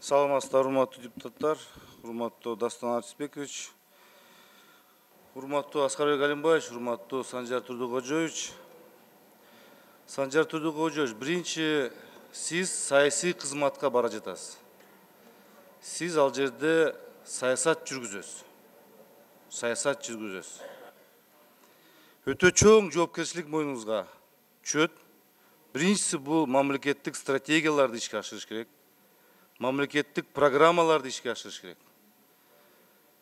Саламатсыздар, урматтуу депутаттар, урматтуу Дастан Артисбекович, урматтуу Аскарбек Алимбаевич, урматтуу Санжар Турдукожоевич. Санжар Турдукожоевич, биринчи сиз саясий кызматка бара жатасыз. Сиз ал жерде саясат жүргүзөсүз. Өтө чоң жоопкерчилик мойнуңузга түшөт. Биринчиси бул мамлекеттик стратегияларды ишке ашырыш керек. Мамлекеттик программаларды ишке ашырыш керек.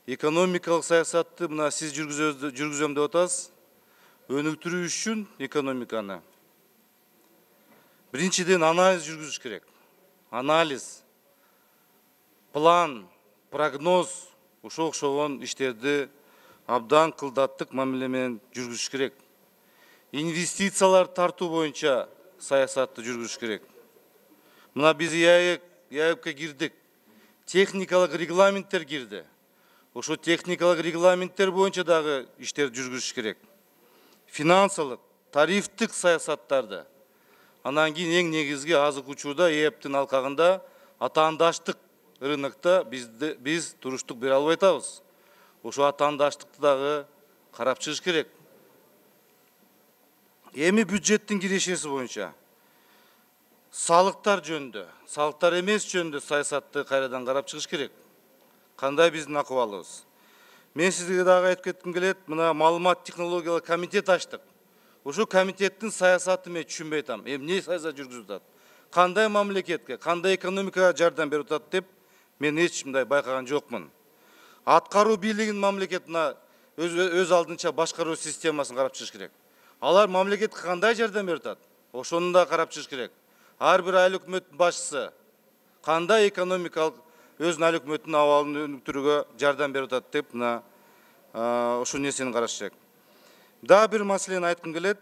Экономикалык саясатты мына сиз жүргүзөм деп атасыз. Өнүктүрүү үчүн экономиканы биринчиден анализ жүргүзүш керек. Анализ, план, прогноз, ошо окшогон иштерди абдан кылдаттык мамиле менен жүргүзүш керек. Инвестициялар тартуу боюнча саясатты жүргүзүш керек. Мына биз ЯЭПке кирдик. Техникалык регламенттер кирди. Ошо техникалык регламенттер боюнча дагы иштерди жүргүзүш керек. Финансылык, тарифтик саясаттарды. Анан кийин эң негизги азыркы учурда ЯЭПтин алкагында атаандаштык рынокто биз туруштук бере албай атабыз. Ошо атаандаштыкты дагы карап чыгыш керек. Эми бюджеттин кирешеси боюнча салыктар жөнүндө, салыктар эмес жөнүндө саясатты кайрадан карап чыгыш керек. Кандай биздин акыбалыбыз? Мен сизге дагы айтып кетким келет, мына маалымат технологиялык комитет ачтык. Ошо комитеттин саясаты мен түшүнбөй атам. Эмне саясат жүргүзүп атат? Кандай мамлекетке, кандай экономикага жардам берип атат деп мен эч мындай байкаган жокмун. Аткаруу бийлигинин мамлекетине өз алдынча башкаруу системасын карап чыгыш керек. Алар мамлекетке кандай жардам берип атат? Ошону да карап чыгыш керек. Ар бир айыл өкмөттүн башчысы кандай экономикалык өзүнүн айыл өкмөттүнүн абалын өнүктүрүүгө жардам берип атат деп мына ошол нерсени караш керек. Дагы бир маселени айткым келет.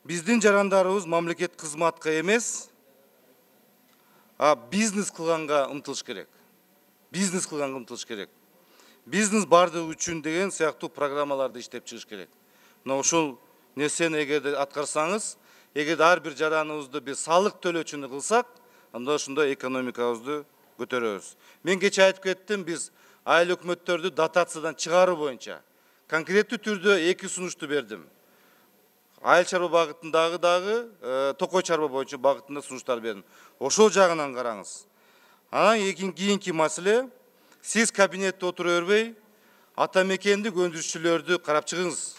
Биздин жарандарыбыз мамлекет кызматка эмес, бизнес кылганга умтылыш керек. Бизнес кылганга умтылыш керек. Бизнес бардыгы үчүн деген сыяктуу программаларды иштеп чыгыш керек. Мына ошол нерсени эгерде аткарсаңыз, эгерде ар бир жараныбызды биз салык төлөөчүнү кылсак, анда ошондой экономикабызды көтөрөбүз. Мен кечээ айтып кеттим, биз айыл өкмөттөрдү дотациядан чыгаруу боюнча конкреттүү түрдө эки сунушту бердим. Айыл чарба багытындагы дагы токой чарба боюнча багытында сунуштар бердим. Ошол жагынан караңыз. Анан кийинки маселе, сиз кабинетте отура бербей, ата мекендик өндүрүшчүлөрдү карап чыгыңыз.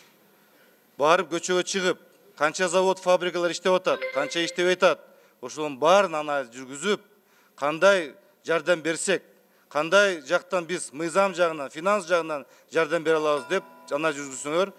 Барып көчөгө чыгып, канча завод, фабрикалар иштеп атат, канча иштебей атат, ошонун баарын анализ жүргүзүп, кандай жардам берсек, кандай жактан биз мыйзам жагынан, финанс жагынан жардам бере алабыз деп анализ жүргүзсөңөр